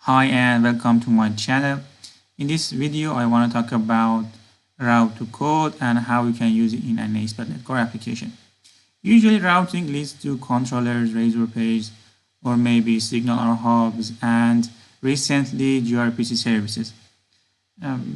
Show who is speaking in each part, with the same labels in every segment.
Speaker 1: Hi and welcome to my channel. In this video I want to talk about route to code and how you can use it in an ASP.NET Core application. Usually routing leads to controllers, razor pages, or maybe signal or hubs, and recently gRPC services.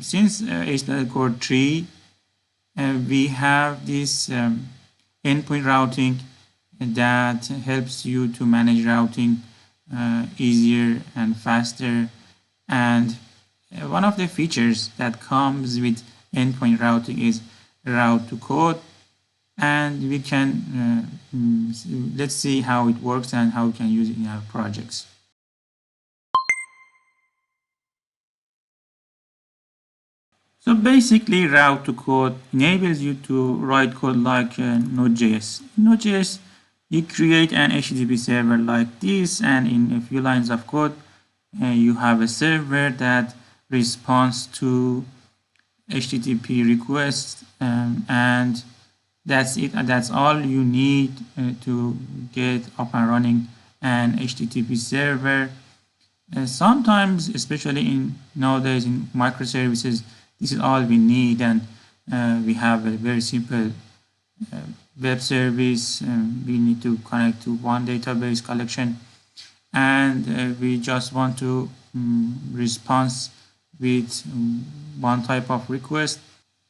Speaker 1: Since ASP.NET Core 3, we have this endpoint routing that helps you to manage routing easier and faster. And one of the features that comes with endpoint routing is route to code, and we can let's see how it works and how we can use it in our projects. So basically, route to code enables you to write code like Node.js. In Node.js, you create an HTTP server like this, and in a few lines of code, you have a server that responds to HTTP requests, and that's it. That's all you need to get up and running an HTTP server. Sometimes, especially in nowadays in microservices, this is all we need, and we have a very simple web service. We need to connect to one database collection, and we just want to respond with one type of request.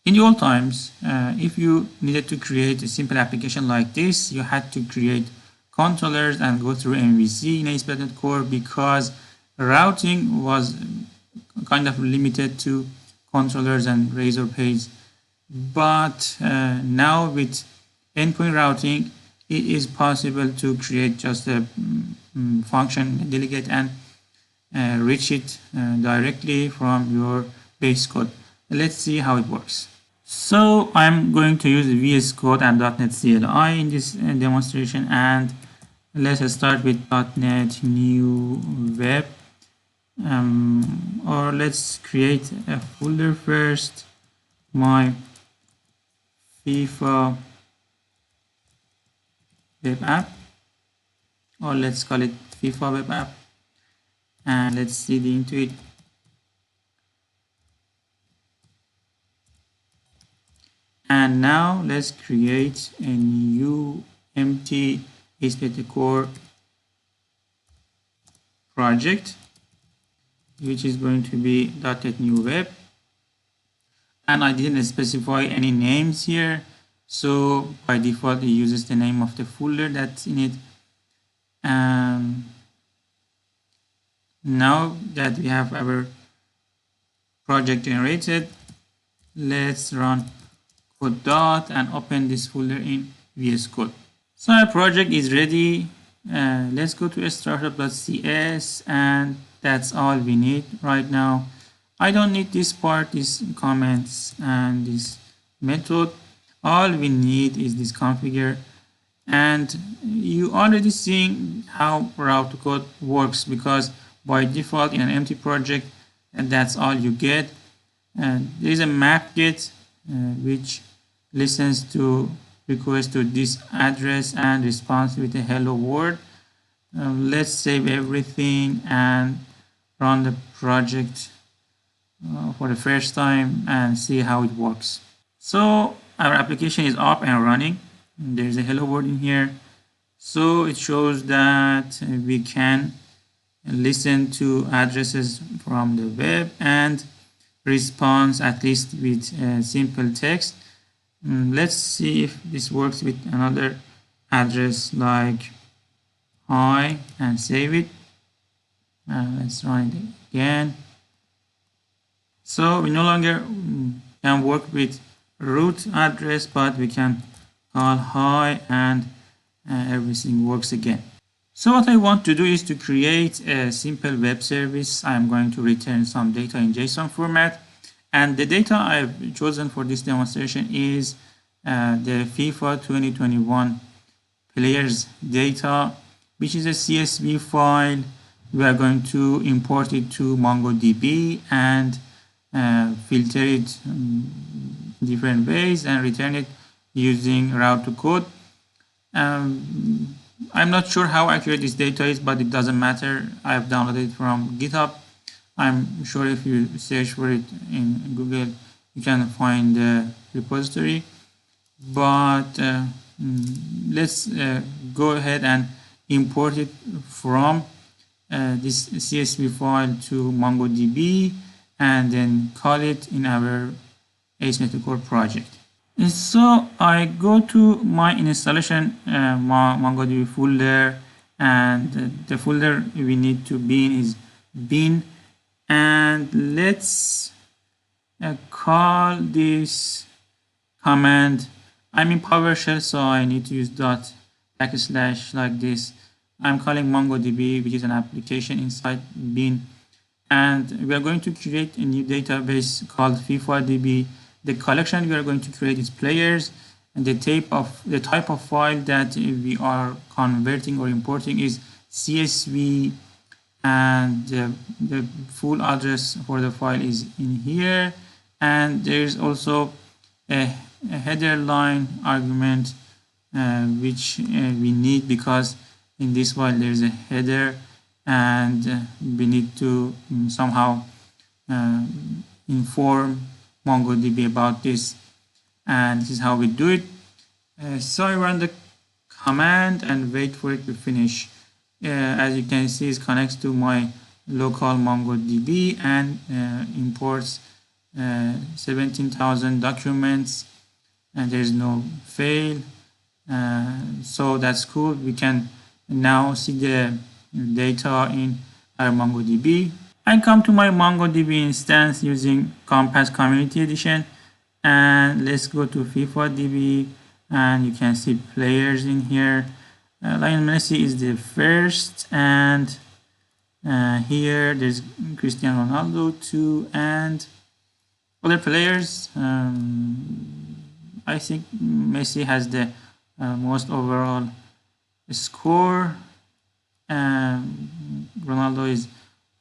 Speaker 1: In the old times, if you needed to create a simple application like this, you had to create controllers and go through MVC in ASP.NET Core, because routing was kind of limited to controllers and razor pages. But now with endpoint routing, it is possible to create just a function delegate and reach it directly from your base code. Let's see how it works. So I'm going to use VS Code and .NET CLI in this demonstration, and let's start with .NET New Web. Or let's create a folder first, my FIFA web app, or let's call it FIFA web app, and let's cd into it. And now let's create a new empty ASP.NET Core project, which is going to be .NET New Web. And I didn't specify any names here, so by default it uses the name of the folder that's in it. Now that we have our project generated, let's run code dot and open this folder in VS Code. So our project is ready. Let's go to startup.cs, and that's all we need right now. I don't need this part, these comments and this method. All we need is this configure, and you already seeing how route to code works, because by default in an empty project, and that's all you get. And there is a map get which listens to request to this address and responds with a hello world. Let's save everything and run the project for the first time and see how it works. So our application is up and running. There's a hello world in here, so it shows that we can listen to addresses from the web and responds at least with simple text. Let's see if this works with another address like hi, and save it. Let's run it again. So we no longer can work with root address, but we can call hi, and everything works again. So what I want to do is to create a simple web service. I'm going to return some data in JSON format, and the data I've chosen for this demonstration is the FIFA 2021 players data, which is a CSV file. We are going to import it to Mongodb and filter it different ways and return it using route to code. I'm not sure how accurate this data is, but it doesn't matter. I've downloaded it from GitHub, I'm sure if you search for it in Google, you can find the repository. But let's go ahead and import it from this CSV file to MongoDB and then call it in our Json core project. So I go to my installation MongoDB folder, and the folder we need to bin is bin, and let's call this command. I'm in PowerShell, so I need to use dot backslash like this. I'm calling MongoDB, which is an application inside bin, and we are going to create a new database called FIFADB. The collection we are going to create is players, and the type of file that we are converting or importing is CSV, and the full address for the file is in here, and there's also a header line argument which we need because in this file there's a header, and we need to somehow inform MongoDB about this, and this is how we do it. So I run the command and wait for it to finish. As you can see, it connects to my local MongoDB and imports 17,000 documents, and there's no fail. So that's cool. We can now see the data in our MongoDB. I come to my MongoDB instance using Compass Community Edition, and let's go to FIFADB, and you can see players in here. Lionel Messi is the first, and here there's Cristiano Ronaldo too, and other players. I think Messi has the most overall score. Ronaldo is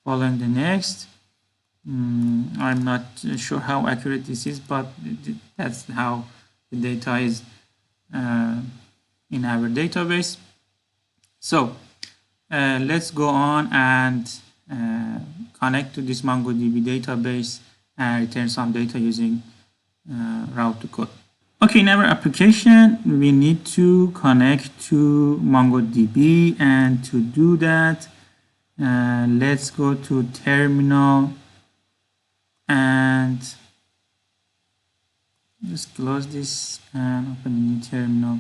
Speaker 1: following the next. I'm not sure how accurate this is, but that's how the data is in our database. So let's go on and connect to this MongoDB database and return some data using route to code. Okay, in our application, we need to connect to MongoDB, and to do that, let's go to terminal and just close this and open a new terminal.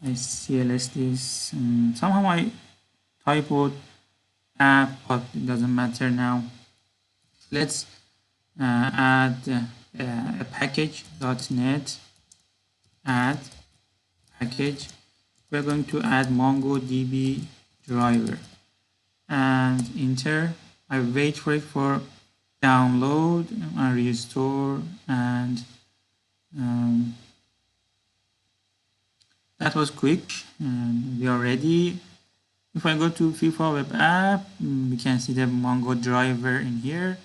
Speaker 1: I CLS this. Somehow I typoed app, but it doesn't matter now. Let's add a package .NET add package. We're going to add MongoDB driver and enter. I wait for it for download and restore, and that was quick, and we are ready. If I go to FIFA web app, we can see the Mongo driver in here.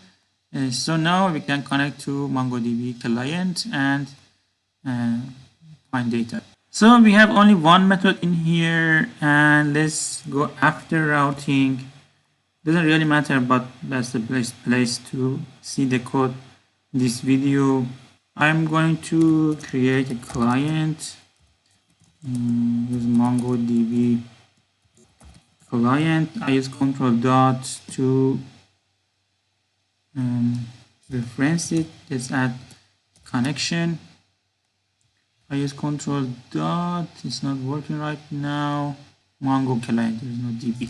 Speaker 1: So now we can connect to MongoDB client and find data. So we have only one method in here, and let's go after routing. Doesn't really matter, but that's the place to see the code in this video. I'm going to create a client, use MongoDB client. I use control dot to reference it. Let's add connection. I use control dot. It's not working right now. Mongo client, there is no DB.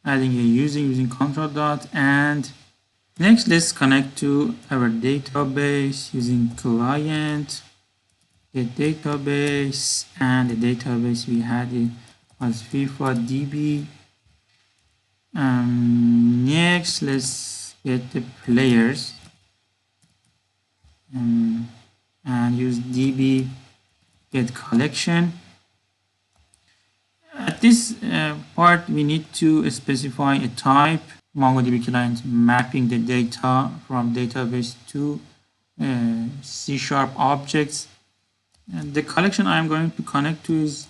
Speaker 1: Adding a user using control dot, and next let's connect to our database using client, the database, and the database we had it was FIFADB. Next let's get the players and use db get collection. At this part, we need to specify a type. MongoDB client mapping the data from database to C# objects. And the collection I'm going to connect to is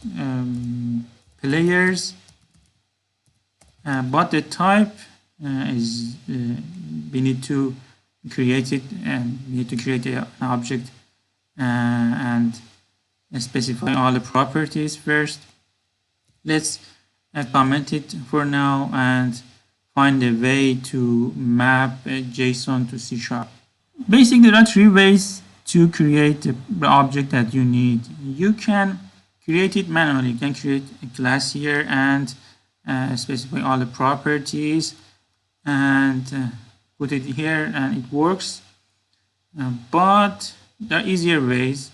Speaker 1: players, but the type is we need to create it, and we need to create an object and specify all the properties first. Let's comment it for now and find a way to map JSON to C#. Basically, there are three ways to create the object that you need. You can create it manually. You can create a class here and specify all the properties and put it here, and it works. But there are easier ways.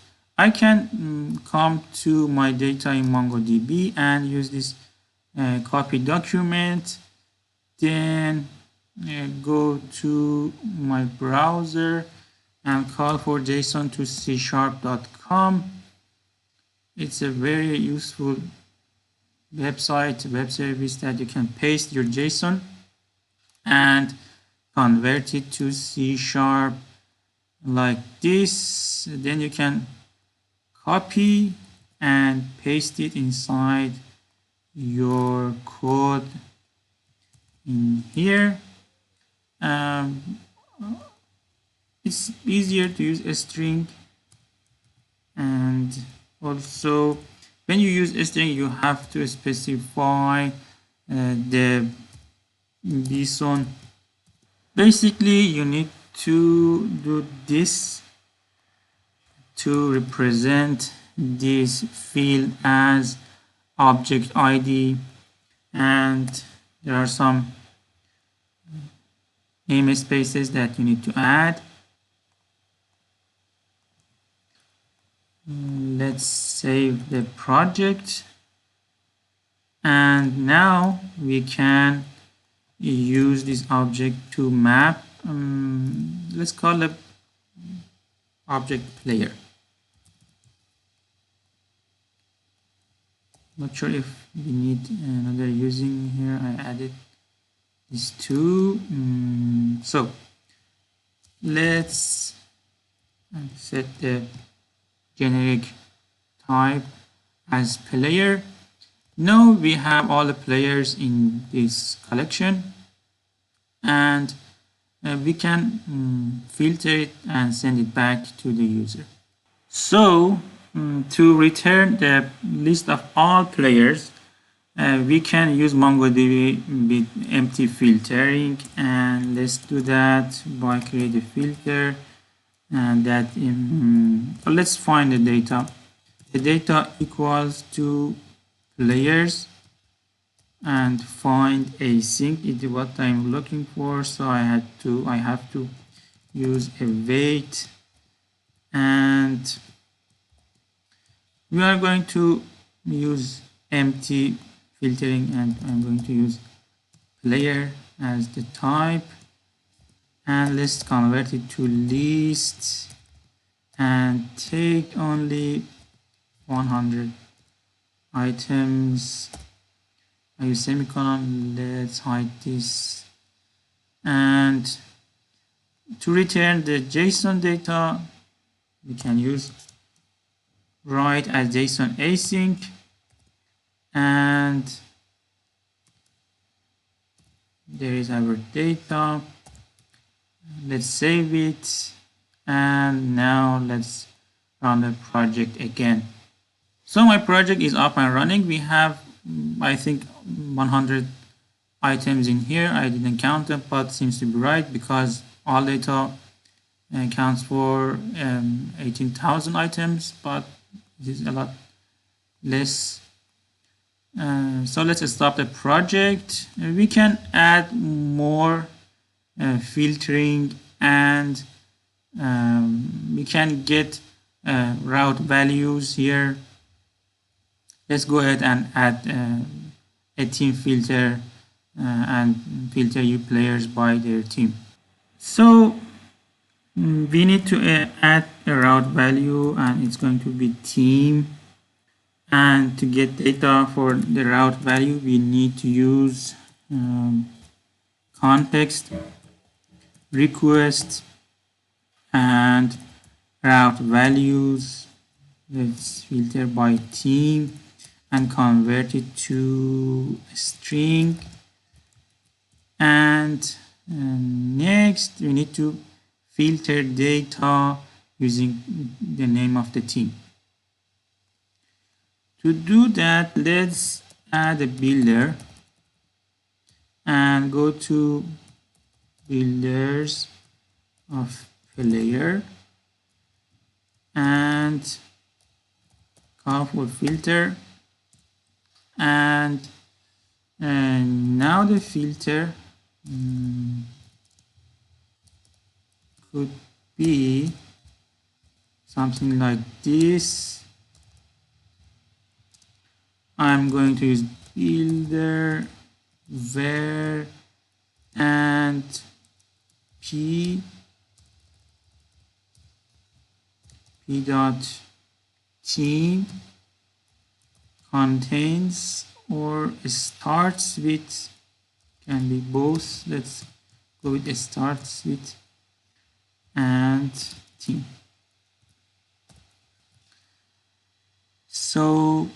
Speaker 1: I can come to my data in MongoDB and use this copy document, then go to my browser and call for JSON to c#.com. It's a very useful website, web service that you can paste your JSON and convert it to C# like this. Then you can copy and paste it inside your code in here. It's easier to use a string, and also when you use a string you have to specify the JSON. Basically you need to do this to represent this field as object ID, and there are some namespaces that you need to add. Let's save the project, and now we can use this object to map. Let's call it object player. Not sure if we need another using here. I added these two. So let's set the generic type as player. Now we have all the players in this collection, and we can filter it and send it back to the user. So to return the list of all players, we can use MongoDB with empty filtering, and let's do that by create a filter, and that let's find the data. The data equals to players, and find async is what I'm looking for, so I have to use a wait, and we are going to use empty filtering, and I'm going to use player as the type, and let's convert it to list and take only 100 items. I use semicolon. Let's hide this, and to return the JSON data we can use write as JSON async, and there is our data. Let's save it, and now let's run the project again. So my project is up and running. We have I think 100 items in here. I didn't count them, but seems to be right because all data counts for 18,000 items, but this is a lot less. So let's stop the project. We can add more filtering, and we can get route values here. Let's go ahead and add a team filter and filter you players by their team. So we need to add a route value, and it's going to be team. And to get data for the route value, we need to use context, request, and route values. Let's filter by team, and convert it to a string. And next we need to filter data using the name of the team. To do that, let's add a builder and go to builders of player and call for filter, and now the filter could be something like this. I'm going to use builder var and p dot team contains or starts with, can be both. Let's go with the starts with and team. So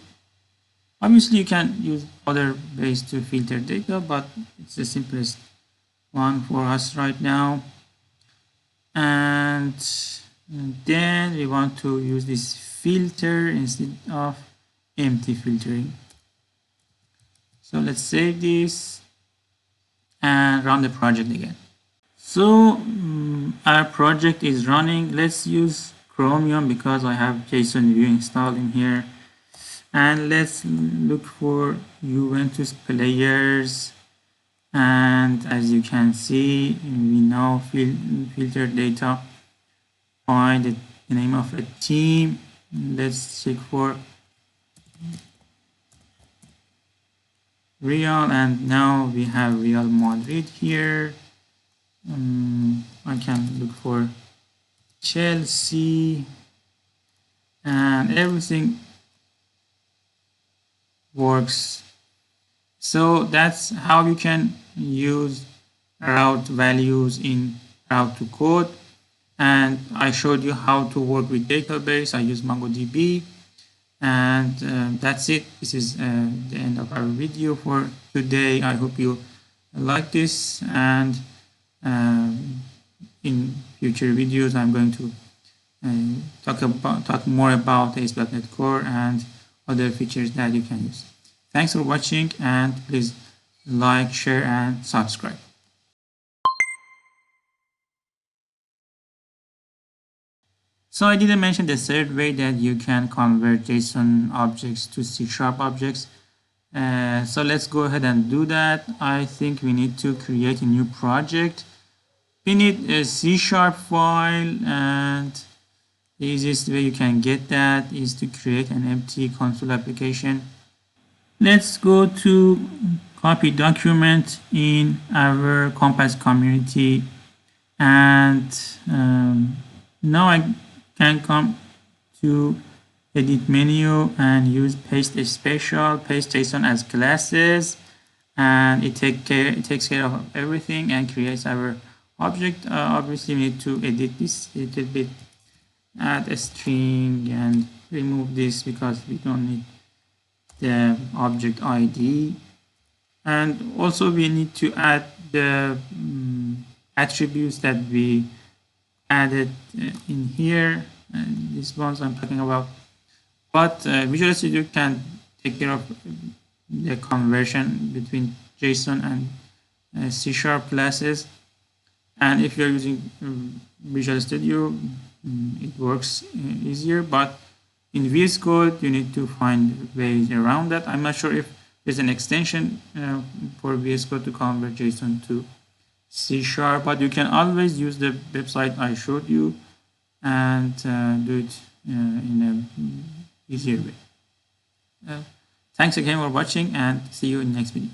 Speaker 1: obviously you can use other ways to filter data, but it's the simplest one for us right now. And then we want to use this filter instead of empty filtering. So let's save this and run the project again. So our project is running. Let's use Chromium because I have JSON view installed in here. And let's look for Juventus players. And as you can see, we now filter data by the name of a team. Let's check for Real, and now we have Real Madrid here. I can look for Chelsea, and everything works. So that's how you can use route values in route to code. And I showed you how to work with database. I use Mongodb. And that's it. This is the end of our video for today. I hope you like this, and in future videos I'm going to talk more about ASP.NET Core and other features that you can use. Thanks for watching, and please like, share, and subscribe. So I didn't mention the third way that you can convert JSON objects to C# objects. So let's go ahead and do that. I think we need to create a new project. We need a C# file, and the easiest way you can get that is to create an empty console application. Let's go to copy document in our Compass community, and now I can come to edit menu and use paste special, paste JSON as classes, and it takes care of everything and creates our object. Obviously we need to edit this a little bit, add a string and remove this because we don't need the object ID. And also we need to add the attributes that we added in here, and these ones I'm talking about. But Visual Studio can take care of the conversion between JSON and C# classes. And if you're using Visual Studio, it works easier. But in VS Code, you need to find ways around that. I'm not sure if there's an extension for VS Code to convert JSON to C#, but you can always use the website I showed you and do it in a easier way. Thanks again for watching, and see you in the next video.